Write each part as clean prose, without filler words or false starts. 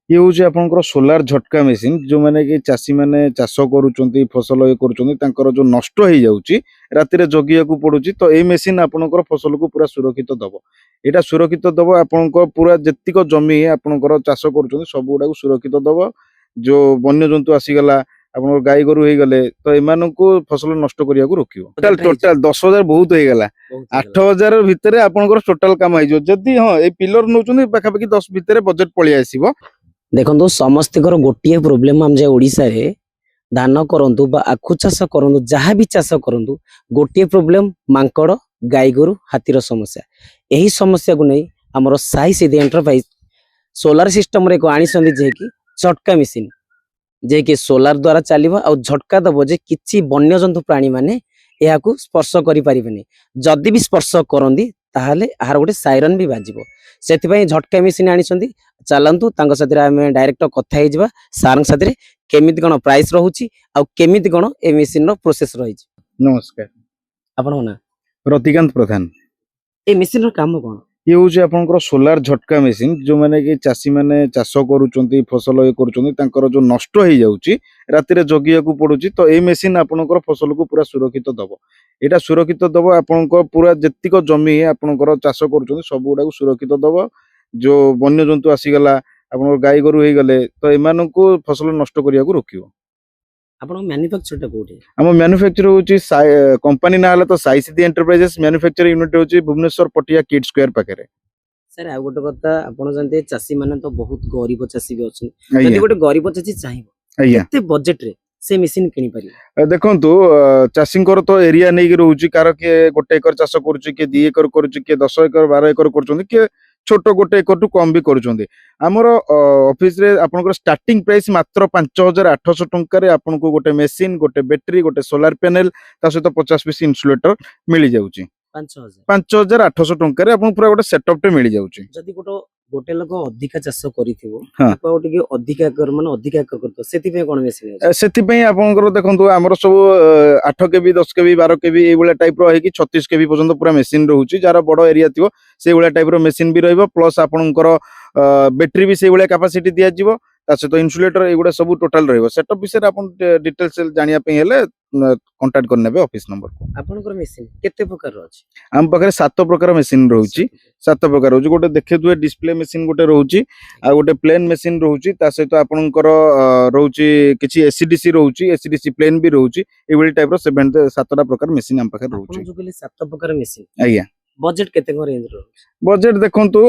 ये हूँ आपंकर सोलार झटका मेसीन जो मैंने कि चाषी मैंने चाष करुँच फसल ये कर जो नष्ट हो जाऊँगी राति जगिया पड़ुची तो ये मेसीन आपंकर फसल को पूरा सुरक्षित दब यहाँ सुरक्षित दब आपण पूरा जेतिक जमी आपंकर चाष कर सब गुड़ा सुरक्षित दब जो वन्य जंतु आसीगला आप गाई गोरु हो गले तो एम फसल नष्ट करने को रोक टोटाल 10,000 बहुत हो गला 8,000 भितर आपंकर टोटाल कम होदी हाँ ये पिलर नौ पाखापाखि 10 भितर बजेट पलि आसो। देखो समस्त गोटे प्रोब्लेम आम ओडिशा रे धान करंतु बा आखु चाष करंतु जहाँ भी चाष करंतु गोटे प्रोब्लेम मांकड़ गाई गोरु हाथीर समस्या यही समस्या को नहीं आमर साई सीधी एंटरप्राइज सोलार सिस्टम रे को आनी जे कि झटका मेसीन जे कि सोलार द्वारा चलिबा आ झटका दबो जे किछि वन्य जंतु प्राणी माने या स्पर्श करि परिबेनी जदि भी स्पर्श करंदी ताहाले आहार गोटे साइरन भी बाजिबो सेथिपई झटका मेसीन आनी चलतु डायरेक्ट कथा हो सार साथी केमिति कौन प्राइस रोची आ केमिति कौन ए मेसीन रो प्रोसेस रही। नमस्कार आपन ना रतिकांत प्रधान। ए मेसीन रो काम कौन ये हूँ आपंकर सोलार झटका मेसीन जो मैंने कि चाषी मैंने चाष करुँच फसल ये कर जो नष्ट हो जाऊँगी राति जगिया पड़ुची तो ये मेसीन आपंकर फसल को पूरा सुरक्षित दब यहाँ सुरक्षित दब आपण पूरा जेतिक जमी आपंकर चाष कर सब गुड़ा सुरक्षित दब जो वन्य जंतु आसीगला आप गाई गोरु हो गले तो एम फसल नष्ट करने को रोक। आम मैन्युफैक्चर होची कंपनी ना तो साई सीधी एंटरप्राइजेस मैन्युफैक्चर यूनिट होची भुवनेश्वर पटिया किड स्क्वायर पाखे। सर आ गोटे कथा आपण जानते चाषी माने तो बहुत गरीब चाषी भी अछि जदि गोटे गरीब चाषी चाहिबो केते बजेट रे से मशीन किनि पारि देखंतु चाषी तो एरिया नहीं रोची कार के गोटे एकर चाष करूची के 2 एकर करूची के 10 एकर 12 एकर करछोंदी के छोट गोटे एकर टू कम भी करूछोंदी। हमर ऑफिस रे आपनकर स्टार्टिंग प्राइस मात्र 5,800 टंका रे आपनको गोटे मशीन गोटे बैटरी गोटे सोलार पैनल ता सहित 50 पीस इन्सुलेटर मिल जाउची 5,800 टंका रे आपन पूरा गोटे सेटअप टे मिल जाउची। जदि गोटे लोक अधिका चाष करिथिबो ताको टिके अधिका कर माने अधिका कर करतो सेति पे कोन मेसीन सेति पे आपनकर देखंतु हमर सब 8 केबी 10 केबी 12 केबी ए वाला टाइप रो है कि 36 केबी पर्यंत पूरा मशीन रहउची जार बड़ एरिया थिबो से वाला टाइप रो मशीन भी रहइबो प्लस आपनकर बैटरी भी से वाला कैपेसिटी दिया जिवो ता से तो इन्सुलेटर एगुडा सब टोटल रहइबो सेटअप विषय आपन डिटेल्स जानिया पे हेले कांटेक्ट करने बे ऑफिस नंबर को। आपनकर मशीन केते प्रकार रो अछि हम पाखरे 7 प्रकार मशीन रहउची 7 प्रकार रहउची गोटे देखे दुए डिस्प्ले मशीन गोटे रहउची आ गोटे प्लेन मशीन रहउची ता सहित आपनकर रहउची किछि एसीडीसी रहउची एसीडीसी प्लेन भी रहउची एवली टाइप रो 7टा प्रकार मशीन हम पाखरे रहउची। आपन जो कहले 7 प्रकार मशीन आज्ञा बजेट केते को रेंज रो बजेट देखंतु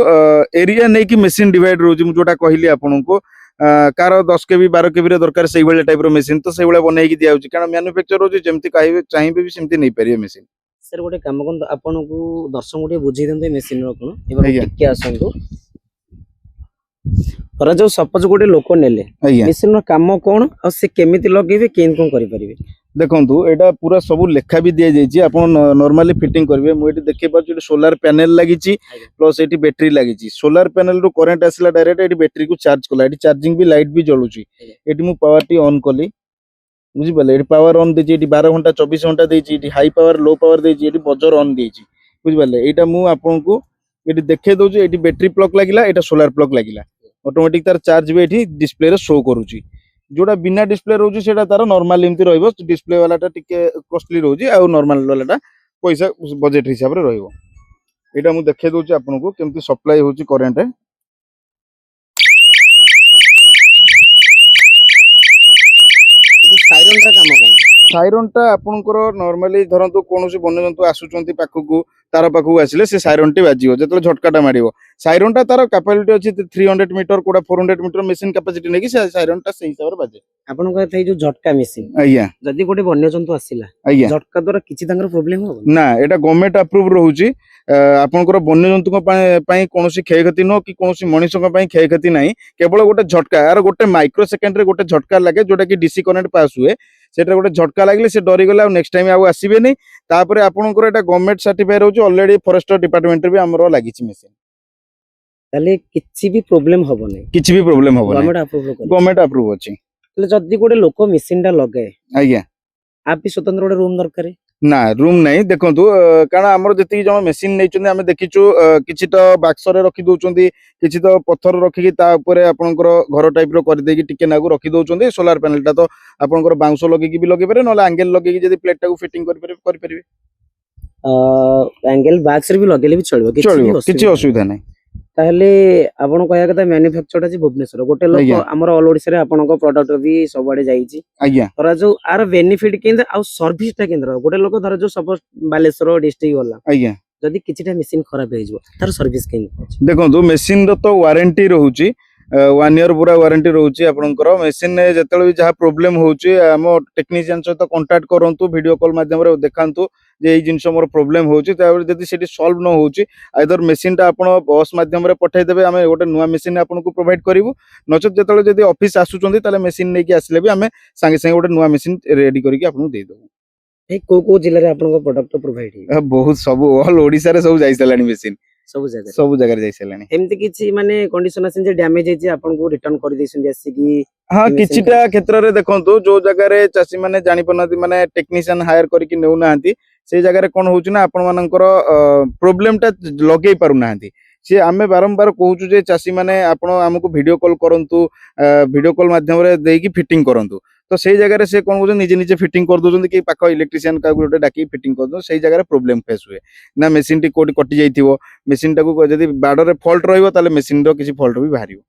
एरिया नै कि मशीन डिवाइड रहउची मु जोटा कहली आपनको कार 10 केबी 12 केबी रे दरकार से वाला टाइप रो मशीन तो से वाला बनै कि दिया होची कारण मैन्युफैक्चर होची जेमति चाहिबे भी सेमति नै परियो मशीन। सर गोटे काम कोन आपन को दर्शक गोटे बुझै दंते मशीन रो कोन एबा टिके आसंतु पर जो सपोज गोटे लोक नेले मशीन रो काम कोन आ से केमिति लगेबे केन कोन करि परिबे देखंतु एटा पूरा सब लेखा भी दिया जायछि आपन नॉर्मली फिटिंग करबे मु एटी देखै पाछु सोलार पैनल लागिछि प्लस एटी बैटरी लागिछि सोलार पैनल रो करंट आसिला डायरेक्ट एटी बैटरी को चार्ज कला एटी चार्जिंग भी लाइट भी जळुछि एटी मु पावर टी ऑन कली बुझि पले एटी पावर ऑन देछि एटी 12 घंटा 24 घंटा देछि एटी हाई पावर लो पावर देछि एटी बजर ऑन देछि बुझि पले एटा मु आपन को एटी देखै दोछु एटी बैटरी प्लग लागिला एटा सोलार प्लग लागिला ऑटोमेटिक तार चार्ज भी एटी डिस्प्ले रे शो करूछि जोड़ा बिना डिस्प्ले रोजी सेटा तार नॉर्मल एमती रहइबो डिस्प्ले वाला टा टिके कॉस्टली रोजी आ नॉर्मल वाला टा पैसा बजेट हिसाब रे रहइबो एटा मु देखे दोछि आपन को केमती सप्लाई होछि करंट साइरन रा काम कोन साइरन टा आपनकर नॉर्मली धरंतु कोनोसी वन्य जंतु आसुचंती पाखकू तार पाखकू आसिले से साइरन टी बाजियो जेतले झटकाटा मारियो साइरन टा तार कैपेबिलिटी अछि 300 मीटर कोडा 400 मीटर मशीन कैपेसिटी नेकी से साइरन टा सही हिसाब रे बाजे आपन को थई जो झटका मशीन आज्ञा जदी गोटे वन्य जंतु आसिला झटका द्वारा किछि तांगर प्रॉब्लम हो ना एटा गवर्नमेंट अप्रूव रहउची आपनकर वन्य जंतु पई कोनोसी क्षयक्षति न कि कोनोसी मनुष्य पई क्षयक्षति नाही केवल गोटे झटका यार गोटे माइक्रो सेकेंड रे गोटे झटका लागे जोटा कि डीसी करंट पास हुए सेटा गोटे झटका लागले से डरी गला नेक्स्ट टाइम आउ आसीबे नै तापर आपनकर एटा गवर्नमेंट सर्टिफाई रहउची ऑलरेडी फॉरेस्ट डिपार्टमेंट रे भी हमरो लागिछि मशीन ताले किछि भी प्रॉब्लम होबो नै किछि भी प्रॉब्लम होबो नै गवर्नमेंट अप्रूव अछि ताले जदी गोटे लोक मशीन टा लगे आज्ञा आप भी स्वतंत्र गोटे रूम दरकार ନା ରୁମ୍ ନାହିଁ ଦେଖନ୍ତୁ କାରଣ ଆମର ଯେତିକି ଜଣ ମେସିନ୍ ନେଇଛନ୍ତି ଆମେ ଦେଖିଛୁ କିଛି ତ ବାକ୍ସରେ ରଖି ଦଉଛନ୍ତି କିଛି ତ ପଥର ରଖିକି ତା ଉପରେ ଆପଣଙ୍କର ଘର ଟାଇପ ର କରିଦେଇକି ଟିକେ ନାକୁ ରଖି ଦଉଛନ୍ତି ସୋଲାର ପ୍ୟାନେଲଟା ତ ଆପଣଙ୍କର ବାଉଁଶ ଲଗେଇକି ବି ଲଗେଇ ପାରିବେ ନହେଲେ ଆଙ୍ଗେଲ ଲଗେଇକି ଯଦି ପ୍ଲେଟ୍ ଟାକୁ ଫିଟିଂ କରିପାରିବେ ଆଙ୍ଗେଲ ବାକ୍ସ ରେ ବି ଲଗେଇଲେ ବି ଚଳିବ କିଛି ବି ଚଳିବ କିଛି ଅସୁବିଧା ଅସୁବିଧା ନାହିଁ ତାହେଲେ ଆପଣ କହିବା କଥା ମ୍ୟାନୁଫ୍ୟାକ୍ଚର ଅଛି ଭୁବନେଶ୍ୱର ଗୋଟେ ଲୋକ ଆଜ୍ଞା। ଆମର ଅଲ ଓଡିଶାରେ ଆପଣଙ୍କ ପ୍ରଡକ୍ଟ ବି ସବୁଆଡେ ଯାଇଛି ଆଜ୍ଞା ଧର ଯୋଉ ଆର ବେନିଫିଟ କେମିତି ଆଉ ସର୍ଭିସ ଟା କେମିତି ରହିବ ଗୋଟେ ଲୋକ ଧର ଯୋଉ ସପୋଜ ବାଲେଶ୍ୱର ଡିଷ୍ଟ୍ରିକ୍ଟ ଗଲା ଆଜ୍ଞା ଯଦି କିଛିଟା ମେସିନ ଖରାପ ହେଇଯିବ ତାର ସର୍ଭିସ କେମିତି ଅଛି ଦେଖନ୍ତୁ ମେସିନ ର ତ ୱାରେଣ୍ଟି ରହୁଛି 1 ଇୟର ପୁରା ୱାରେଣ୍ଟି ରହୁଛି ଆପଣଙ୍କର ମେସିନ ଯେତେବେଳେ ବି ଯାହା ପ୍ରୋବ୍ଲେମ ହଉଛି ଆମ ଟେକ୍ନିସିଆନ ସହିତ କଣ୍ଟାକ୍ଟ କରନ୍ତୁ ଭିଡିଓ କଲ୍ ମାଧ୍ୟମରେ ଦେଖାନ୍ତୁ ଯେ ଏଇ ଜିନିଷ ମୋର ପ୍ରୋବ୍ଲେମ ହଉଛି ତାପରେ ଯଦି ସେଠି ସଲ୍ଭ ନ ହଉଛି ଆଇଦର ମେସିନଟା ଆପଣ ବସ୍ ମାଧ୍ୟମରେ ପଠାଇଦେବେ ଆମେ ଗୋଟେ ନୂଆ ମେସିନ ଆପଣଙ୍କୁ ପ୍ରୋଭାଇଡ କରିବୁ ନଚେତ ଯେତେବେଳେ ଯଦି ଅଫିସ ଆସୁଛନ୍ତି ତାହେଲେ ମେସିନ ନେଇକି ଆସିଲେ ବି ଆମେ ସାଙ୍ଗେ ସାଙ୍ଗେ ଗୋଟେ ନୂଆ ମେସିନ ରେଡି କରିକି ଆପଣଙ୍କୁ ଦେଇଦେବୁ ଏଇ କୋଉ ଜିଲ୍ଲାରେ ଆପଣଙ୍କ ପ୍ରଡକ୍ଟ ପ୍ରୋଭାଇଡ ହେଇଛି ବହୁତ ସବୁ ଅଲ ଓଡିଶାରେ ସବୁ ଯାଇସାରିଲାଣି ମେସିନ ସବୁ ଜାଗାରେ ଯାଇସାରିଲାଣି ଏମିତି କିଛି ମାନେ କଣ୍ଡିସନ ଅଛି ଯେ ଡ୍ୟାମେଜ ହେଇଛି ଆପଣଙ୍କୁ ରିଟର୍ନ କରିଦେଇଛନ୍ତି ଆସିକି ହଁ machine କିଛିଟା କ୍ଷେତ୍ରରେ ଦେଖନ୍ତୁ ଯୋଉ ଜାଗାରେ ଚାଷୀ ମାନେ ଜାଣିପାରୁନାହାନ୍ତି ମାନେ ଟେକ୍ନିସିଆନ ହାୟର କରିକି ନେଉନାହାନ୍ତି ସେଇ ଜାଗାରେ କଣ ହଉଛି ନା ଆପଣ ମାନଙ୍କର ପ୍ରୋବ୍ଲେମ ଟା ଲଗେଇ ପାରୁନାହାନ୍ତି ସିଏ ଆମେ ବାରମ୍ବାର କହୁଛୁ ଯେ ଚାଷୀ ମାନେ ଆପଣ ଆମକୁ ଭିଡିଓ କଲ୍ କରନ୍ତୁ ଭିଡିଓ କଲ୍ ମାଧ୍ୟମରେ ଦେଇକି ଫିଟିଂ କରନ୍ତୁ ତ ସେଇ ଜାଗାରେ ସେ କଣ କରୁଛନ୍ତି ନିଜେ ନିଜେ ଫିଟିଂ କରିଦଉଛନ୍ତି କି ପାଖ ଇଲେକ୍ଟ୍ରିସିଆନ କାହାକୁ ଗୋଟେ ଡାକି ଫିଟିଂ କରିଦଉଛନ୍ତି ସେଇ ଜାଗାରେ ପ୍ରୋବ୍ଲେମ ଫେସ୍ ହୁଏ ନା ମେସିନ ଟି କୋଉଠି କଟି ଯାଇଥିବ ମେସିନ ଟାକୁ ଯଦି ବାଡରେ ଫଲ୍ଟ ରହିବ ତାହେଲେ ମେସିନ ର କିଛି ଫଲ୍ଟ ବି ବାହାରିବ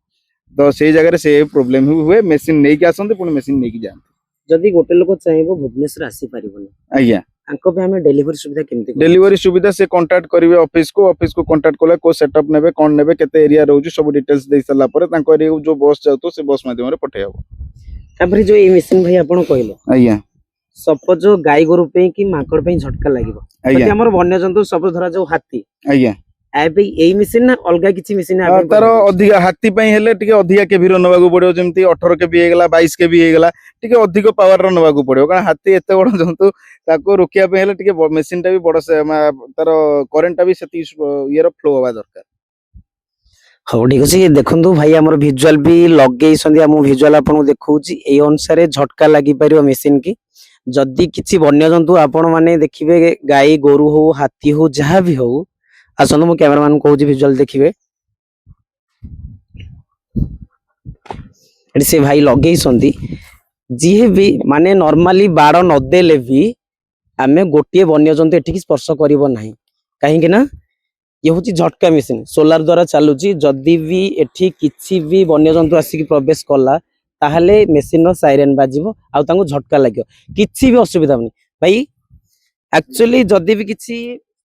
ତ ସେଇ ଜାଗାରେ ସେ ପ୍ରୋବ୍ଲେମ ହୁଏ ମେସିନ ନେଇକି ଆସନ୍ତି ପୁଣି ମେସିନ ନେଇକି ଯାଆନ୍ତି ଯଦି ଗୋଟେ ଲୋକ ଚାହିଁବ ଭୁବନେଶ୍ୱର ଆସିପାରିବନି ଆଜ୍ଞା ତାଙ୍କ ପାଇଁ ଆମେ ଡେଲିଭରି ସୁବିଧା କେମିତି କରିବୁ? ଡେଲିଭରି ସୁବିଧା ସେ କଣ୍ଟାକ୍ଟ କରିବେ ଅଫିସକୁ କଣ୍ଟାକ୍ଟ କଲେ କୋଉ ସେଟअପ ନେବେ କଣ ନେବେ କେତେ ଏରିଆ ରହୁଛି ସବୁ ଡିଟେଲ୍ସ ଦେଇ ସାରିଲା ପରେ ତାଙ୍କ ଏରିଆକୁ ଯୋଉ ବସ୍ ଯାଉଥିବ ସେ ବସ୍ ମାଧ୍ୟମରେ ପଠେଇ ହବ ତାପରେ ଯୋଉ ଏଇ ମେସିନ ଭାଇ ଆପଣ କହିଲେ ଆଜ୍ଞା ସପୋଜ ଗାଈ ଗୋରୁ ପାଇଁ କି ମାଙ୍କଡ ପାଇଁ ଝଟକା ଲାଗିବ ଆଜ୍ଞା ଯଦି ଆମର ବନ୍ୟଜନ୍ତୁ ସପୋଜ ଧରା ଯୋଉ ହାତୀ ଆଜ୍ଞା ଏବେ ଏଇ ମେସିନ ନା ଅଲଗା କିଛି ମେସିନ ତାର ଅଧିକା ହାତୀ ପାଇଁ ହେଲେ ଟିକେ ଅଧିକା କେଭିର ନେବାକୁ ପଡିବ ଯେମିତି 18 କେଭି ହେଇଗଲା 22 କେଭି ହେଇଗଲା ଟିକେ ଅଧିକ ପାୱାର ର ନେବାକୁ ପଡିବ କାରଣ ହାତୀ ଏତେ ବଡ ଜନ୍ତୁ ତାକୁ ରୋକିବା ପାଇଁ ହେଲେ ଟିକେ ମେସିନ ଟା ବି ବଡ ତାର କରେଣ୍ଟ ଟା ବି ସେତିକି ଇଏର ଫ୍ଲୋ ହବା ଦରକାର ହଉ ଠିକ ଅଛି ଦେଖନ୍ତୁ ଭାଇ ଆମର ଭିଜୁଆଲ ବି ଲଗେଇଛନ୍ତି ଆମ ଭିଜୁଆଲ ଆପଣଙ୍କୁ ଦେଖଉଛି ଏଇ ଅନୁସାରେ ଝଟକା ଲାଗିପାରିବ ମେସିନ କି ଯଦି କିଛି ବନ୍ୟଜନ୍ତୁ ଆପଣ ମାନେ ଦେଖିବେ ଗାଈ ଗୋରୁ ହଉ ହାତୀ ହଉ ଯାହା ବି ହଉ ଆସନ୍ତୁ ମୁଁ କ୍ୟାମେରାମ୍ୟାନ କହୁଛି ଭିଜୁଆଲ ଦେଖିବେ ଏଠି ସେ ଭାଇ ଲଗେଇଛନ୍ତି ଯିଏ ବି ମାନେ ନର୍ମାଲି ବାଡ଼ ନଦେଲେ ବି ଆମେ ଗୋଟିଏ ବନ୍ୟଜନ୍ତୁ ଏଠିକି ସ୍ପର୍ଶ କରିବ ନାହିଁ କାହିଁକି ନା ଇଏ ହଉଛି ଝଟକା ମେସିନ ସୋଲାର ଦ୍ଵାରା ଚାଲୁଛି ଯଦି ବି ଏଠି କିଛି ବି ବନ୍ୟଜନ୍ତୁ ଆସିକି ପ୍ରବେଶ କଲା ତାହେଲେ ମେସିନ ର ସାଇରେନ୍ ବାଜିବ ଆଉ ତାଙ୍କୁ ଝଟକା ଲାଗିବ କିଛି ବି ଅସୁବିଧା ହବନି ଭାଇ ଆକ୍ଚୁଆଲି ଯଦି ବି କିଛି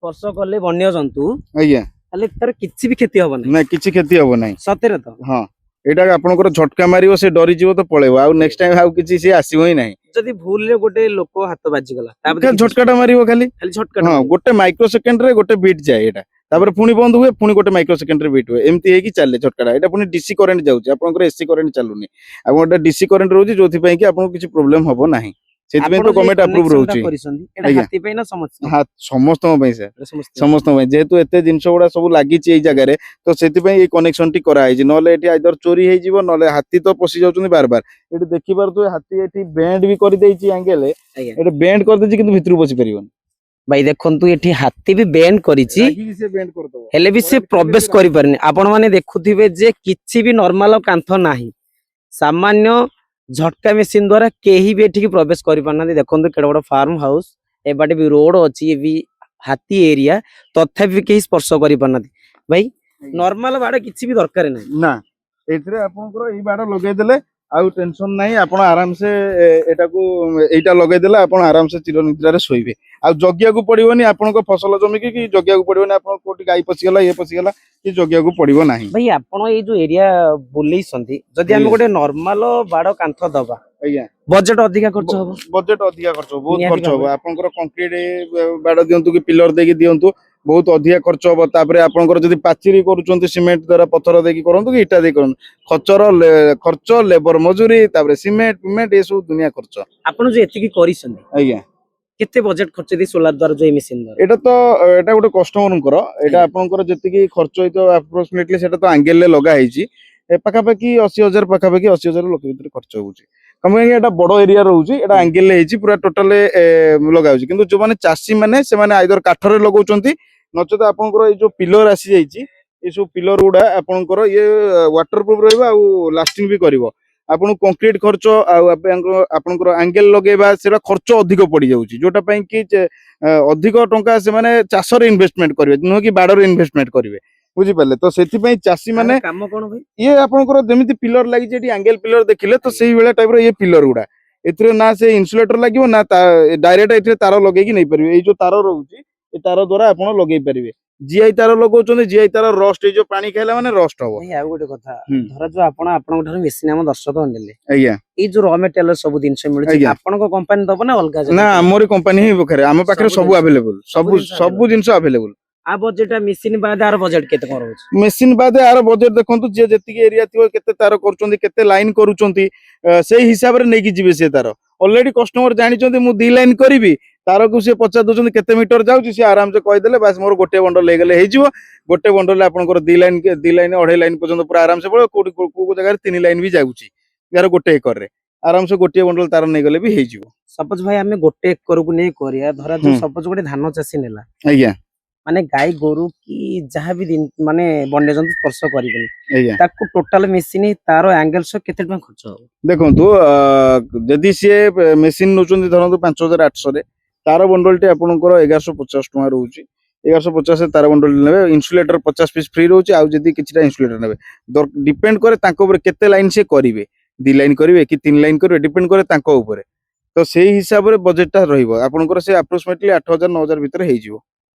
ସ୍ପର୍ଶ କଲେ ବନ୍ୟଜନ୍ତୁ ଆଜ୍ଞା ତାହେଲେ ତାର କିଛି ବି କ୍ଷତି ହବ ନାହିଁ ନା କିଛି କ୍ଷତି ହବ ନାହିଁ ସତରେ ତ ହଁ ଏଇଟା ଆପଣଙ୍କର ଝଟକା ମାରିବ ସେ ଡରିଯିବ ତ ପଳେଇବ ଆଉ ନେକ୍ସଟ ଟାଇମ ଆଉ କିଛି ସେ ଆସିବ ହିଁ ନାହିଁ ଯଦି ଭୁଲରେ ଗୋଟେ ଲୋକ ହାତ ବାଜିଗଲା ତାପରେ ଝଟକା ଟା ମାରିବ ଖାଲି ଖାଲି ଝଟକା ହଁ ଗୋଟେ ମାଇକ୍ରୋ ସେକେଣ୍ଡ ରେ ଗୋଟେ ବିଟ୍ ଯାଏ ଏଇଟା ତାପରେ ପୁଣି ବନ୍ଦ ହୁଏ ପୁଣି ଗୋଟେ ମାଇକ୍ରୋ ସେକେଣ୍ଡ ରେ ବିଟ୍ ହୁଏ ଏମିତି ହେଇକି ଚାଲେ ଝଟକାଟା ଏଇଟା ପୁଣି ଡିସି କରେଣ୍ଟ ଯାଉଛି ଆପଣଙ୍କର ଏସି କରେଣ୍ଟ ଚାଲୁନି ଆପଣ ଗୋଟେ ଡିସି କରେଣ୍ଟ ରହୁଛି ଯୋଉଥିପାଇଁ କି ଆପଣଙ୍କୁ କିଛି ପ୍ରୋବ୍ଲେମ ହବ ନାହିଁ ସେଥିପାଇଁ ତ ଗଭର୍ଣ୍ଣମେଣ୍ଟ ଆପ୍ରୁଭ ରହୁଛି ଆଜ୍ଞା ହାତୀ ପାଇଁ ନା ସମସ୍ତେ ସମସ୍ତଙ୍କ ପାଇଁ ସାର୍ ସମସ୍ତଙ୍କ ପାଇଁ ଯେହେତୁ ଏତେ ଜିନିଷ ଗୁଡା ସବୁ ଲାଗିଛି ଏଇ ଜାଗାରେ ତ ସେଥିପାଇଁ ଏଇ କନେକ୍ସନ ଟି କରାହେଇଛି ନହେଲେ ଏଠି ଆଇଦର ଚୋରି ହେଇଯିବ ନହେଲେ ହାତୀ ତ ପଶି ଯାଉଛନ୍ତି ବାର ବାର ଏଠି ଦେଖିପାରୁଥିବେ ହାତୀ ଏଠି ବେଣ୍ଡ ବି କରିଦେଇଛି ଆଙ୍ଗେଲ ଏଠି ବେଣ୍ଡ କରିଦେଇଛି କିନ୍ତୁ ଭିତରକୁ ପଶି ପାରିବନି ଭାଇ ଦେଖନ୍ତୁ ଏଠି ହାତୀ ବି ବେଣ୍ଡ କରିଛି ହେଲେ ବି ସେ ପ୍ରବେଶ କରିପାରୁନି ଆପଣ ମାନେ ଦେଖୁଥିବେ ଯେ କିଛି ବି ନର୍ମାଲ କାନ୍ଥ ନାହିଁ ସାମାନ୍ୟ ଝଟକା ମେସିନ ଦ୍ଵାରା କେହି ବି ଏଠିକି ପ୍ରବେଶ କରିପାରୁନାହାନ୍ତି ଦେଖନ୍ତୁ କେଡେ ବଡ ଫାର୍ମ ହାଉସ ଏବାଟେ ବି ରୋଡ ଅଛି ଏ ବି ହାତୀ ଏରିଆ ତଥାପି କେହି ସ୍ପର୍ଶ କରିପାରୁନାହାନ୍ତି ଭାଇ ନର୍ମାଲ ବାଡ କିଛି ବି ଦରକାର ନାହିଁ ନା ଏଥିରେ ଆପଣଙ୍କର ଏଇ ବାଡ ଲଗେଇଦେଲେ ଆଉ ଟେନସନ ନାହିଁ ଆପଣ ଆରାମସେ ଏଟାକୁ ଏଇଟା ଲଗେଇଦେଲେ ଆପଣ ଆରାମସେ ଚିରନିଦ୍ରାରେ ଶୋଇବେ ଆଉ ଜଗିବାକୁ ପଡିବନି ଆପଣଙ୍କ ଫସଲ ଜମିକି କି ଜଗିବାକୁ ପଡିବନି ଆପଣ କୋଉଠି ଗାଈ ପଶିଗଲା ଇଏ ପଶିଗଲା କି ଜଗିବାକୁ ପଡିବ ନାହିଁ ଭାଇ ଆପଣ ଏଇ ଯୋଉ ଏରିଆ ବୁଲେଇଛନ୍ତି ଯଦି ଆମେ ଗୋଟେ ନର୍ମାଲ ବାଡ କାନ୍ଥ ଦବା ଆଜ୍ଞା ବଜେଟ ଅଧିକା ଖର୍ଚ୍ଚ ହବ ବଜେଟ ଅଧିକା ଖର୍ଚ୍ଚ ହବ ବହୁତ ନିହାତି ଖର୍ଚ୍ଚ ହବ ଭାବରେ। ଆପଣଙ୍କର କଂକ୍ରିଟ ବାଡ ଦିଅନ୍ତୁ କି ପିଲର ଦେଇକି ଦିଅନ୍ତୁ ବହୁତ ଅଧିକା ଖର୍ଚ୍ଚ ହବ ତାପରେ ଆପଣଙ୍କର ଯଦି ପାଚିରି କରୁଛନ୍ତି ସିମେଣ୍ଟ ଦ୍ଵାରା ପଥର ଦେଇକି କରନ୍ତୁ କି ଇଟା ଦେଇକି କରନ୍ତୁ ଖର୍ଚ୍ଚ ଲେବର ମଜୁରୀ ତାପରେ ସିମେଣ୍ଟ ଫିମେଣ୍ଟ ଏସବୁ ଦୁନିଆ ଖର୍ଚ୍ଚ ଆପଣ ଯୋଉ ଏତିକି କରିଛନ୍ତି ଆଜ୍ଞା କେତେ ବଜେଟ ଖର୍ଚ୍ଚ ଦେଇ ସୋଲାର ଦ୍ଵାରା ଯୋଉ ମେସିନ ଦ୍ଵାରା ଏଇଟା ତ ଏଇଟା ଗୋଟେ କଷ୍ଟମରଙ୍କର ଏଇଟା ଆପଣଙ୍କର ଯେତିକି ଖର୍ଚ୍ଚ ହେଇଥିବ ଆପ୍ରୋକ୍ସିମେଟଲି ସେଟା ତ ଆଙ୍ଗେଲରେ ଲଗା ହେଇଛି ପାଖାପାଖି 80,000 ପାଖାପାଖି 80,000 ଲୋକ ଭିତରେ ଖର୍ଚ୍ଚ ହଉଛି। କଣ ପାଇଁ ଏଟା ବଡ ଏରିଆ ରହୁଛି, ଏଟା ଆଙ୍ଗେଲ ହେଇଛି ପୁରା ଟୋଟାଲ ଲଗା ହଉଛି। କିନ୍ତୁ ଯୋଉମାନେ ଚାଷୀ ମାନେ ସେମାନେ ଆଇଦର କାଠରେ ଲଗାଉଛନ୍ତି, ନଚେତ ଆପଣଙ୍କର ଏଇ ଯୋଉ ପିଲର ଆସି ଯାଇଛି, এই ସବୁ ପିଲର ଗୁଡା ଆପଣଙ୍କର ଇଏ ୱାଟର ପ୍ରୁଫ ରହିବ ଆଉ ଲାଷ୍ଟିଂ ବି କରିବ। ଆପଣଙ୍କୁ କଂକ୍ରିଟ ଖର୍ଚ୍ଚ ଆଉ ଆପଣଙ୍କର ଆଙ୍ଗେଲ ଲଗେଇବା ସେଟା ଖର୍ଚ୍ଚ ଅଧିକ ପଡିଯାଉଛି, ଯୋଉଟା ପାଇଁ କି ଅଧିକ ଟଙ୍କା ସେମାନେ ଚାଷରେ ଇନଭେଷ୍ଟମେଣ୍ଟ କରିବେ, ନୁହେଁ କି ବାଡରେ ଇନଭେଷ୍ଟମେଣ୍ଟ କରିବେ, ବୁଝିପାରିଲେ? ତ ସେଥିପାଇଁ ଚାଷୀ ମାନେ କାମ କଣ ଭାଇ? ଇଏ ଆପଣଙ୍କର ଯେମିତି ପିଲର ଲାଗିଛି ଏଠି ଆଙ୍ଗେଲ ପିଲର ଦେଖିଲେ ତ ସେଇଭଳିଆ ଟାଇପର ଇଏ ପିଲର ଗୁଡା। ଏଥିରେ ନା ସେ ଇନସୁଲେଟର ଲାଗିବ ନା ଡାଇରେକ୍ଟ ଏଥିରେ ତାର ଲଗେଇକି ନେଇପାରିବେ। ଏଇ ଯୋଉ ତାର ରହୁଛି ଏ ତାର ଦ୍ଵାରା ଆପଣ ଲଗେଇ ପାରିବେ। ଜିଆଇ ତାର ଲଗାଉଛନ୍ତି, ଜିଆଇ ତାର ରଷ୍ଟ, ଏଇ ଯୋଉ ପାଣି ଖାଇଲା ମାନେ ରଷ୍ଟ ହବ। ଭାଇ ଆଉ ଗୋଟେ କଥା, ହୁଁ। ଧର ଯୋଉ ଆପଣଙ୍କ ଠାରୁ ମେସିନ ଆମ ଦର୍ଶକ ନେଲେ, ଆଜ୍ଞା ଏଇ ଯୋଉ ର ମେଟେରିଆଲ ସବୁ ଜିନିଷ ମିଳୁଛି ଆଜ୍ଞା। ଆପଣଙ୍କ କମ୍ପାନୀ ଦବ ନା ଅଲଗା? ନା ଆମରି କମ୍ପାନୀ ହିଁ ପାଖରେ, ଆମ ପାଖରେ ସବୁ ଜିନିଷ- ଆଭେଲେବୁଲ, ସବୁ ଜିନିଷ ଆଭେଲେବୁଲ। ଆ ବଜେଟ ମେସିନ ବାଦ ଆର ବଜେଟ କେତେ କଣ ରହୁଛି? ମେସିନ ବାଦେ ଆର ବଜେଟ ଦେଖନ୍ତୁ, ଯିଏ ଯେତିକି ଏରିଆ ଥିବ କେତେ ତାର କରୁଛନ୍ତି, କେତେ ଲାଇନ କରୁଛନ୍ତି, ସେଇ ହିସାବରେ ନେଇକି ଯିବେ। ସେ ତାର ଅଲରେଡି କଷ୍ଟମର ଜାଣିଛନ୍ତି ମୁଁ 2 ଲାଇନ କରିବି, ତାରକୁ ସେ ପଚାରି ଦଉଛନ୍ତି କେତେ ମିଟର ଯାଉଛି, ସେ ଆରାମସେ କହିଦେଲେ ବାସ୍ ମୋର ଗୋଟେ ବଣ୍ଡଲ ହେଇଗଲେ ହେଇଯିବ। ଗୋଟେ ବଣ୍ଡଲରେ ଆପଣଙ୍କର 2 ଲାଇନ 2.5 ଲାଇନ ପର୍ଯ୍ୟନ୍ତ ପୁରା ଆରାମସେ ପଳେଇବ। କୋଉ ଜାଗାରେ 3 ଲାଇନ ବି ଯାଉଛି, ଯାହାର ଗୋଟେ ଏକରରେ ଆରାମସେ ଗୋଟିଏ ବଣ୍ଡଲ ତାର ନେଇଗଲେ ବି ହେଇଯିବ। ସପୋଜ ଭାଇ ଆମେ ଗୋଟେ ଏକରକୁ ନେଇ କରିବା, ଧରା ଯୋଉ ସପୋଜ ଗୋଟେ ଧାନ ଚାଷୀ ନେଲା, ଆଜ୍ଞା ମାନେ ଗାଈ ଗୋରୁ କି ଯାହାବି ମାନେ ବନ୍ୟଜନ୍ତୁ ସ୍ପର୍ଶ କରିବେନି, ଆଜ୍ଞା। ତାକୁ ଟୋଟାଲ ମେସିନ ତାର ଆଙ୍ଗେଲ ସହ କେତେ ଟଙ୍କା ଖର୍ଚ୍ଚ ହବ? ଦେଖନ୍ତୁ ଯଦି ସିଏ ମେସିନ ନଉଛନ୍ତି ଧରନ୍ତୁ 5,800 ରେ, ତାର ବଣ୍ଡଲଟି ଆପଣଙ୍କର 1,150 ଟଙ୍କା ରହୁଛି। 1,150 ତାର ବଣ୍ଡଲ ନେବେ, ଇନ୍ସୁଲେଟର 50 ପିସ୍ ଫ୍ରି ରହୁଛି। ଆଉ ଯଦି କିଛିଟା ଇନ୍ସୁଲେଟର ନେବେ, ଡିପେଣ୍ଡ କରେ ତାଙ୍କ ଉପରେ କେତେ ଲାଇନ ସେ କରିବେ, 2 ଲାଇନ କରିବେ କି 3 ଲାଇନ କରିବେ, ଡିପେଣ୍ଡ କରେ ତାଙ୍କ ଉପରେ। ତ ସେଇ ହିସାବରେ ବଜେଟଟା ରହିବ ଆପଣଙ୍କର, ସେ ଆପ୍ରୋକ୍ସିମେଟଲି 8,000 9,000 ଭିତରେ ହେଇଯିବ।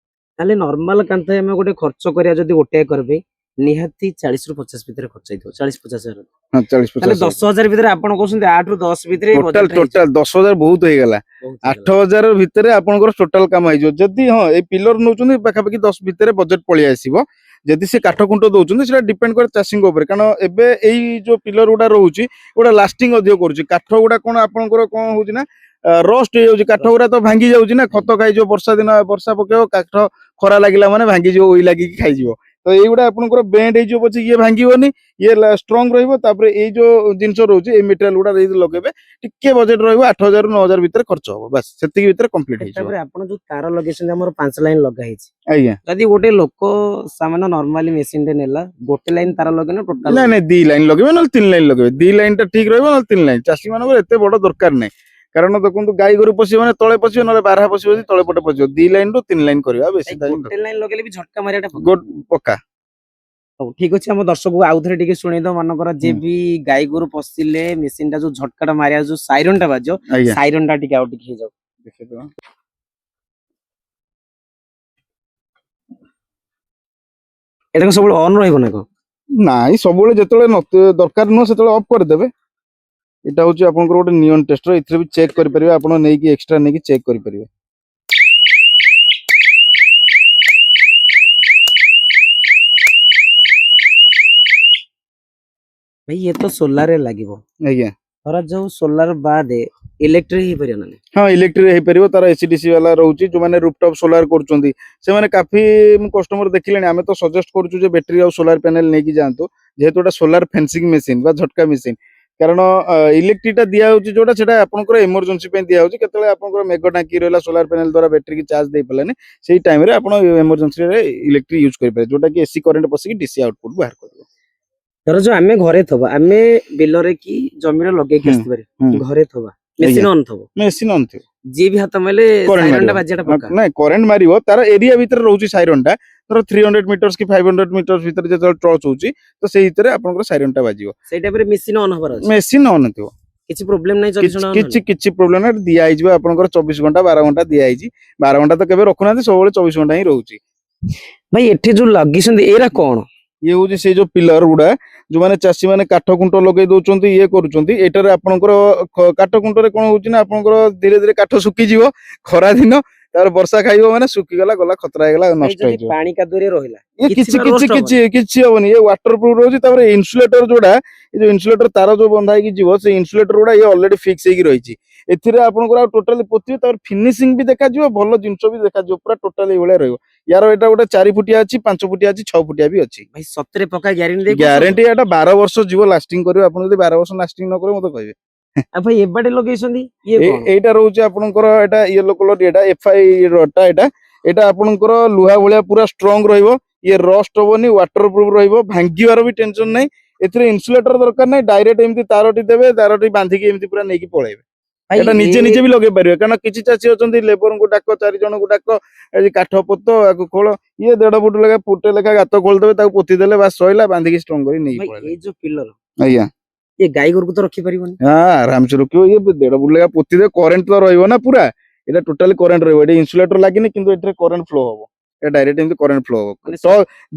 ତାହେଲେ ନର୍ମାଲ କାନ୍ଥ ଆମେ ଗୋଟେ ଖର୍ଚ୍ଚ କରିବା ଯଦି ଗୋଟେ ଏକର ପାଇଁ, ନିହାତି 40 ରୁ 50 ଭିତରେ ଖର୍ଚ୍ଚ ହେଇଥିବ, 40-50,000। ହଁ 40-50,000। ତାହେଲେ 10,000 ଭିତରେ ଆପଣ କହୁଛନ୍ତି 8 ରୁ 10 ଭିତରେ ଟୋଟାଲ 10,000 ବହୁତ ହେଇଗଲା। 8,000 ଭିତରେ ଆପଣଙ୍କର ଟୋଟାଲ କାମ ହେଇଯିବ। ଯଦି ହଁ ଏଇ ପିଲର ନଉଛନ୍ତି ପାଖାପାଖି 10 ଭିତରେ ବଜେଟ ପଳେଇ ଆସିବ। ଯଦି ସେ କାଠ କୁଣ୍ଟ ଦଉଛନ୍ତି ସେଟା ଡିପେଣ୍ଡ କରେ ଚାଷୀଙ୍କ ଉପରେ, କାରଣ ଏବେ ଏଇ ଯୋଉ ପିଲର ଗୁଡା ରହୁଛି ଗୁଡା ଲାଷ୍ଟିଂ ଅଧିକ କରୁଛି। କାଠ ଗୁଡା କଣ ଆପଣଙ୍କର କଣ ହଉଛି ନା ରଷ୍ଟ ହେଇଯାଉଛି, କାଠ ଗୁଡା ତ ଭାଙ୍ଗି ଯାଉଛି ନା, ଖତ ଖାଇଯିବ। ବର୍ଷା ଦିନ ବର୍ଷା ପକେଇବ, କାଠ ଖରା ଲାଗିଲା ମାନେ ଭାଙ୍ଗିଯିବ, ଉଇ ଲାଗିକି ଖାଇଯିବ। ତ ଏଇଗୁଡା ଆପଣଙ୍କର ବେଣ୍ଡ ହେଇଯିବ ପଛେ ଇଏ ଭାଙ୍ଗିବନି, ଇଏ ଷ୍ଟ୍ରଙ୍ଗ ରହିବ। ତାପରେ ଏଇ ଯୋଉ ଜିନିଷ ରହୁଛି ଏଇ ମେଟେରିଆଲ ଗୁଡା ଯଦି ଲଗେଇବେ, ଟିକେ ବଜେଟ ରହିବ 8,000 ରୁ 9,000 ଭିତରେ ଖର୍ଚ୍ଚ ହବ, ବାସ୍ ସେତିକି ଭିତରେ କମ୍ପ୍ଲିଟ ହେଇଯିବ। ତାପରେ ଆପଣ ଯୋଉ ତାର ଲଗେଇଛନ୍ତି, ଆମର 5 ଲାଇନ ଲଗା ହେଇଛି, ଆଜ୍ଞା। ଯଦି ଗୋଟେ ଲୋକ ସାମାନ୍ୟ ନର୍ମାଲି ମେସିନ ଟେ ନେଲା, ଗୋଟେ ଲାଇନ ତାର ଲଗେଇନା ଟୋଟାଲ? ନାଇଁ ନାଇଁ 2 ଲାଇନ ଲଗେଇବେ, ନହେଲେ 3 ଲାଇନ ଲଗେଇବେ। 2 ଲାଇନ ଟା ଠିକ ରହିବ, ନହେଲେ 3 ଲାଇନ। ଚାଷୀ ମାନଙ୍କର ଏତେ ବଡ ଦରକାର ନାହିଁ, କାରଣ ଦେଖନ୍ତୁ ଗାଈ ଗୋରୁ ପଶିବ ମାନେ ତଳେ ପଶିବ, ନହେଲେ ବାରହା ପଶିବ ଯଦି ତଳେ ପଟେ ପଶିବ। 2 ଲାଇନ ରୁ 3 ଲାଇନ କରିବା ବେଶୀ। ଗୋଟେ ଲାଇନ ଲଗେଇଲେ ବି ଝଟକା ମାରିବାଟା ପକ୍କା। ହଉ ଠିକ ଅଛି, ଆମ ଦର୍ଶକଙ୍କୁ ଆଉ ଥରେ ଟିକେ ଶୁଣେଇଦବ। ମନେକର ଯେ ବି ଗାଈ ଗୋରୁ ପଶିଲେ ମେସିନ ଟା ଯୋଉ ଝଟକାଟା ମାରିବା ଯୋଉ ସାଇରନ ଟା ବାଜିବ, ସାଇରନ ଟା ଟିକେ ଆଉ ଟିକେ ହେଇଯାଉ। ଏଟା ସବୁବେଳେ ଅନ୍ ରହିବ ନା କଣ? ନାଇଁ ସବୁବେଳେ ଯେତେବେଳେ ଦରକାର ନୁହଁ ସେତେବେଳେ ଅଫ୍ କରିଦେବେ। ଏଇଟା ହଉଛି ଆପଣଙ୍କର ଗୋଟେ ନିଅନ ଟେଷ୍ଟର, ଏଥିରେ ବି ଚେକ୍ କରିପାରିବେ ଆପଣ, ନେଇକି ଏକ୍ସଟ୍ରା ନେଇକି ଚେକ୍ କରିପାରିବେ। ଭାଇ ଇଏ ତ ସୋଲାର ରେ ଲାଗିବ। ଆଜ୍ଞା। ଧର ଯୋଉ ସୋଲାର ବାଦେ ଇଲେକ୍ଟ୍ରିକ ହେଇପାରିବ ନା? ହଁ ଇଲେକ୍ଟ୍ରିକ ହେଇପାରିବ, ତାର ଏସିଡିସି ବାଲା ରହୁଛି। ଯୋଉମାନେ ରୁଫଟପ୍ ସୋଲାର କରୁଛନ୍ତି ସେମାନେ କାଫି କଷ୍ଟମର ଦେଖିଲେଣି। ଆମେ ତ ସଜେଷ୍ଟ କରୁଛୁ ଯେ ବ୍ୟାଟେରୀ ଆଉ ସୋଲାର ପ୍ୟାନେଲ ନେଇକି ଯାଆନ୍ତୁ, ଯେହେତୁ ଏଟା ସୋଲାର ଫେନ୍ସିଂ ମେସିନ ବା ଝଟକା ମେସିନ। କାରଣ ଇଲେକ୍ଟ୍ରିକଟା ଦିଆହଉଛି ଯୋଉଟା, ସେଟା ଆପଣଙ୍କର ଏମର୍ଜେନ୍ସି ପାଇଁ ଦିଆହଉଛି। କେତେବେଳେ ଆପଣଙ୍କର ମେଘ ଟାଙ୍କି ରହିଲା, ସୋଲାର ପ୍ୟାନେଲ ଦ୍ୱାରା ବ୍ୟାଟେରୀ ଚାର୍ଜ ଦେଇପାରିଲେନି, ସେଇ ଟାଇମରେ ଆପଣ ଏମର୍ଜେନ୍ସିରେ ଇଲେକ୍ଟ୍ରିକ ୟୁଜ କରିପାରିବେ, ଯୋଉଟା କି ଏସି କରେଣ୍ଟ ପଶିକି ଡିସି ଆଉଟପୁଟ ବାହାର କରିବ। ଧର ଯୋଉ ଆମେ ଘରେ ଥବା, ଆମେ ବିଲରେ କି ଜମିରେ ଲଗେଇକି ଆସିଥିବାରେ ଘରେ ଥବା, ମେସିନ ଅନ୍ ଥବ, ମେସିନ ଅନ୍ ଥିବ, ଯିଏ ବି ହାତ ମାରିଲେ ସାଇରନ ଟା ବାଜିବାଟା ପକ୍କା? ନାଇଁ କରେଣ୍ଟ ମାରିବ, ତାର ଏରିଆ ଭିତରେ ରହୁଛି ସାଇରନ ଟା। ଧର 300 ମିଟର କି 500 ମିଟର ଭିତରେ ଯେତେବେଳେ ଟଚ୍ ହଉଛି, ତ ସେଇ ଭିତରେ ଆପଣଙ୍କର ସାଇରନ ଟା ବାଜିବ। ସେଇ ଟାଇପରେ ମେସିନ ଅନ୍ ହବାର ଅଛି? ମେସିନ ଅନ୍ ଥିବ, କିଛି ପ୍ରୋବ୍ଲେମ ନାହିଁ? କିଛି ପ୍ରୋବ୍ଲେମ ନାହିଁ, ଦିଆ ହେଇଯିବ ଆପଣଙ୍କର 24 ଘଣ୍ଟା 12 ଘଣ୍ଟା ଦିଆହେଇଛି। 12 ଘଣ୍ଟା ତ କେବେ ରଖୁନାହାନ୍ତି, ସବୁବେଳେ 24 ଘଣ୍ଟା ହିଁ ରହୁଛି। ଭାଇ ଏଠି ଯୋଉ ଲଗେଇଛନ୍ତି ଏରା କଣ? ଇଏ ହଉଛି ସେଇ ଯୋଉ ପିଲର ଗୁଡା, ଯୋଉମାନେ ଚାଷୀ ମାନେ କାଠ କୁଣ୍ଟ ଲଗେଇ ଦଉଛନ୍ତି, ଇଏ କରୁଛନ୍ତି। ଏଇଟାରେ ଆପଣଙ୍କର କାଠ କୁଣ୍ଟରେ କଣ ହଉଛି ନା, ଆପଣଙ୍କର ଧୀରେ ଧୀରେ କାଠ ଶୁଖିଯିବ। ଖରା ଦିନ ତାପରେ ବର୍ଷା ଖାଇବ ମାନେ ଶୁଖିଗଲା, ଗଲା ଖତରା ହେଇଗଲା, ନଷ୍ଟ ହେଇଯିବ। ପାଣି କାଦୁଅରେ ରହିଲା ଇଏ କିଛି ହବନି, ଇଏ ୱାଟର ପ୍ରୁଫ ରହୁଛି। ତାପରେ ଇନ୍ସୁଲେଟର ଯୋଉଟା, ଏ ଯୋଉ ଇନ୍ସୁଲେଟର ତାର ଯୋଉ ବନ୍ଧା ହେଇକି ଯିବ, ସେଇ ଇନ୍ସୁଲେଟର ଗୁଡା ଇଏ ଅଲରେଡି ଫିକ୍ସ ହେଇକି ରହିଛି। ଏଥିରେ ଆପଣଙ୍କର ଆଉ ଟୋଟାଲି ପୋତିବେ, ତାପରେ ଫିନିସିଂ ବି ଦେଖାଯିବ, ଭଲ ଜିନିଷ ବି ଦେଖାଯିବ, ପୁରା ଟୋଟାଲି ଏଇଭଳିଆ ରହିବ। यार एटा गोटे 4 फुटिया अछि 5 फुटिया अछि 6 फुटिया भी अछि भाई सतरे पक्का ग्यारंटी ग्यारंटी एटा 12 वर्ष जीव लास्टिंग करियो आपण जदी 12 वर्ष लास्टिंग न करे मते कहबे भाई एबाटे लगेइछंदी ये कोन एटा रहउची आपनकर एटा येलो कलर एटा एफआई रोटा एटा आपनकर लुहा भलिया पूरा स्ट्रांग रहइबो ये रस्ट होबनी वाटर प्रूफ रहइबो भांगीवार भी टेंशन नै एथरे इन्सुलेटर दरकार नै डायरेक्ट एमती तारटी देबे तारटी बांधी के एमती पूरा नेकी पळेबे भाई एटा निजे निजे भी लगे पारिबे कारण किछि चासी अछंती लेबर को डाको 4 जण को डाको ए काठ पत्तो आको खोल ये 1.5 फुट लगा फुटे लेखा गात खोल देबे ताको पोती देले बस सइला बांधी के स्ट्रांग करी नै भाई पळेबे ये जो पिलर आज्ञा ये गाई गोरु को तो रखी परिबनी हाँ आराम से रखियो ये 1.5 फुट लगा पोती दे करंट तो रहइबो ना पूरा एटा टोटली करंट रहइबो एटा इन्सुलेटर लागिनी किंतु एटरे करंट फ्लो होबो ए डायरेक्ट एमती करंट फ्लो होबो माने तो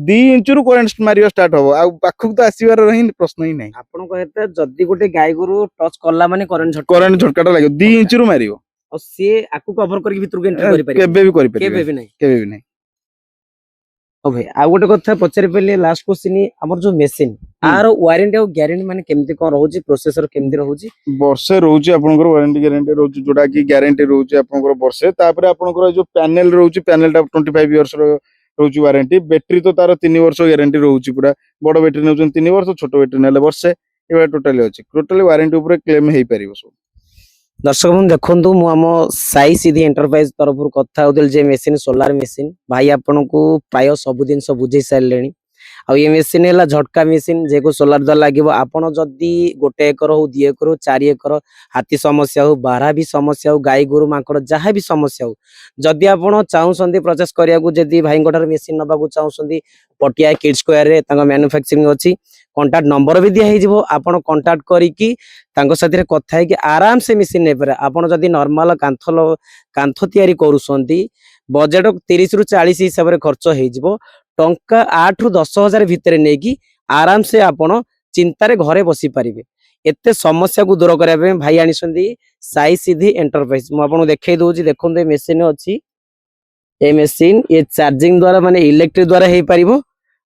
2 इंच रु करंट मारियो स्टार्ट होबो आ पाखु तो आसीबार रही प्रश्न ही नै आपण कहते जदी गोटे गाई गोरु टच करला माने करंट झटका करंट झटकाटा लागियो 2 इंच रु मारियो और से आकु कवर करके भीतर एंट्री करि परिबे केबे भी करि केबे परिबे भी नहीं केबे भी नै ओ भाई आ गोटे कथा पचारि पहिले लास्ट क्वेश्चन हमर जो मशीन आर वारंटी और गारंटी माने केमती कोन रहउची प्रोसेसर केमती रहउची वर्षे रहउची आपनकर वारंटी गारंटी रहउची जोडा की गारंटी रहउची आपनकर वर्षे तापर आपनकर जो पैनल रहउची पैनल टा 25 इयर्स रहउची वारंटी बैटरी तो तार 3 वर्ष गारंटी रहउची पूरा बड़ बैटरी नेउचन 3 वर्ष छोट बैटरी नेले वर्षे एबा टोटली अछि टोटली वारंटी ऊपर क्लेम हेई परिबो सब दर्शक बंधु देखंतु मु हम साई सीधी एंटरप्राइज तरफ कथा होदल जे मशीन सोलार मशीन भाई आपन को प्राय सब दिन सब बुझे सारलेनी आ ये मशीन है झटका मशीन जे को सोलार द्वारा लागो आपन जदी गोटे एकर हो 2 एकर हो 4 एकर हाथी समस्या हो बारहा भी समस्या हो गाई गोरु माकड़ जहाँ भी समस्या हो जदी आपन चाहउसंदी प्रोसेस करिया को जदी भाई गोटर मशीन नबा को चाहउसंदी पटिया किड्स स्क्वायर रे तांगा मैन्युफैक्चरिंग अछि कांटेक्ट नंबर भी दिया हिजिबो आपन कांटेक्ट करिकी तांको साथी कथा है कि आराम से मशीन नै परे आपन जदी नॉर्मल कांथ तयारी करूसंती बजेट 30 रु 40 हिसाब रे खर्च हेजिबो टंका 8 रु 10 हजार भितर नेकी आराम से आपन चिंता रे घरे बसी परिबे एते समस्या को दूर करबे पे भाई आनिसंदी साई सीधी एंटरप्राइज मु आपन देखाई दोजी देखों ए मशीन अछि ए मशीन ये चार्जिंग द्वारा माने इलेक्ट्रिक द्वारा हे परिबो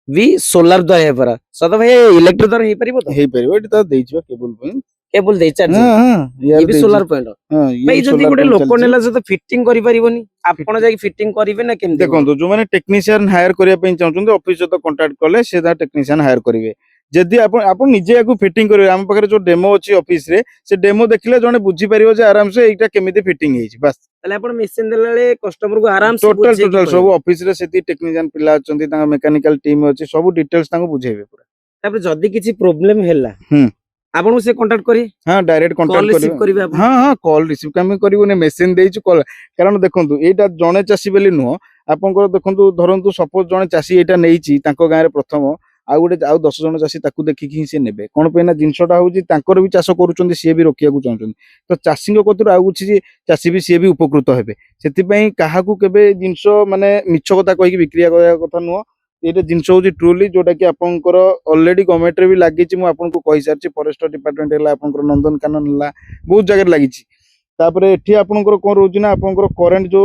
भी सोलार द्वारा हे परा सदा भाई इलेक्ट्रिक द्वारा हे परिबो तो हेई परिबो एटी त देइछबा केबल पे केबल दे चार्जिंग हां हां ये भी सोलार पॉइंट हां भाई जदी गोटे लोक नेला से तो फिटिंग करि परिबोनी आपण जाई फिटिंग करिवे ना केम देखो जो माने टेक्नीशियन हायर करिया पे चाहउछन ऑफिस तो कांटेक्ट करले से दा टेक्नीशियन हायर करिवे जदी आपण आपण निजे याकू फिटिंग करिवे हम पाखरे जो डेमो अछि ऑफिस रे से डेमो देखले जने बुझी परिबो जे आराम से एटा केमिति फिटिंग हेछि बस ताले आपण मशीन देलाले कस्टमर को आराम से टोटल टोटल सब ऑफिस रे सेती टेक्नीशियन पिला अछंती ता मेकानिकल टीम अछि सब डिटेल्स ताको बुझेबे पूरा तापर जदी किछि प्रॉब्लम हेला आपण से कांटेक्ट करी हां डायरेक्ट कॉल कांटेक्ट रिसीव करिवे करिवे आपण हां हां कॉल रिसीव कमी करिवने मेसेज देइछु कॉल कारण देखंतु एटा जणे चासी बेली नुह आपनकर देखंतु धरंतु सपोज जणे चासी एटा नेइची ताको गाय रे प्रथम आ गोटे आ 10 जण चासी ताकू देखि कि से नेबे कोन पेना जिंसटा होउची तांकर भी चाष करूचंदी सी भी रोकिया को चाहउचंदी तो चासी को कतुर आ गुछि जे चासी भी सी भी उपकृत हेबे सेति पई काहा को केबे जिंस माने मिछ कथा कहि बिक्रिया कया कथा नुह एटा जिंस होउची ट्रूली जोटा कि आपनकर ऑलरेडी गवर्नमेंट रे भी लागिची मु आपन को कहि सारची फॉरेस्ट डिपार्टमेंट हला आपनकर नंदन कानन हला बहुत जगह लागिची तापरे एठी आपनकर कोन रहउची ना आपनकर करंट जो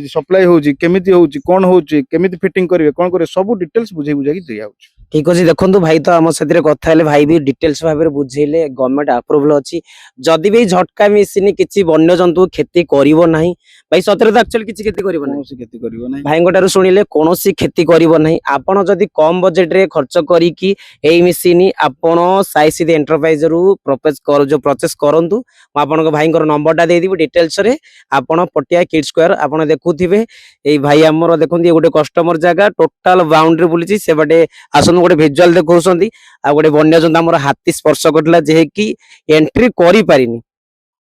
सप्लाई होउची केमिति होउची कोन होउची केमिति फिटिंग करिवे कोन करे सब डिटेल्स बुझे बुझा कि दिया होउची ठीक अछि देखंतु भाई तो हम साथी रे कथा हेले भाई भी डिटेल्स भाबे बुझेले गवर्नमेंट अप्रूवल अछि जदी भी झटका मशीन किछि वन्य जंतु खेती करिवो नाही भाई सतरे तो एक्चुअली किछि खेती करिवो नाही कोनोसी खेती करिवो नाही भाई गोटारु सुनिले कोनोसी खेती करिवो नाही आपण जदी कम बजेट रे खर्च करी कि एई मशीन आपण साई सीधी एंटरप्राइज रु प्रोसेस करंतु आपण भाई नंबर टा दे दिबो डिटेल्स रे आपण पटिया किड्स स्क्वायर आपण देखुथिबे एई भाई हमर देखंती गोटे कस्टमर जागा टोटल बाउंड्री बुलिची से बटे आसन गोटे विजुअल देखौसंती आ गोटे वन्य जंतु हमर हाथी स्पर्श करला जे कि एंट्री करि पारिनी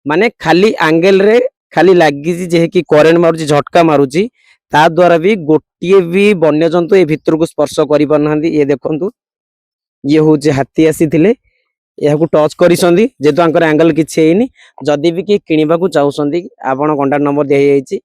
माने खाली एंगल रे खाली लागी जे कि करेंट मारुची झटका मारुची ता द्वारा भी गोटिए भी वन्य जंतु ए भितर को स्पर्श करि पारनांदी ये देखंतु ये होचे हाथी आसीथिले याकू टच करिसंदी जेतु आंकर एंगल किछि हेनी जदी भी कि किनिबा को चाहउसंदी आपण कांटेक्ट नंबर दे जाईची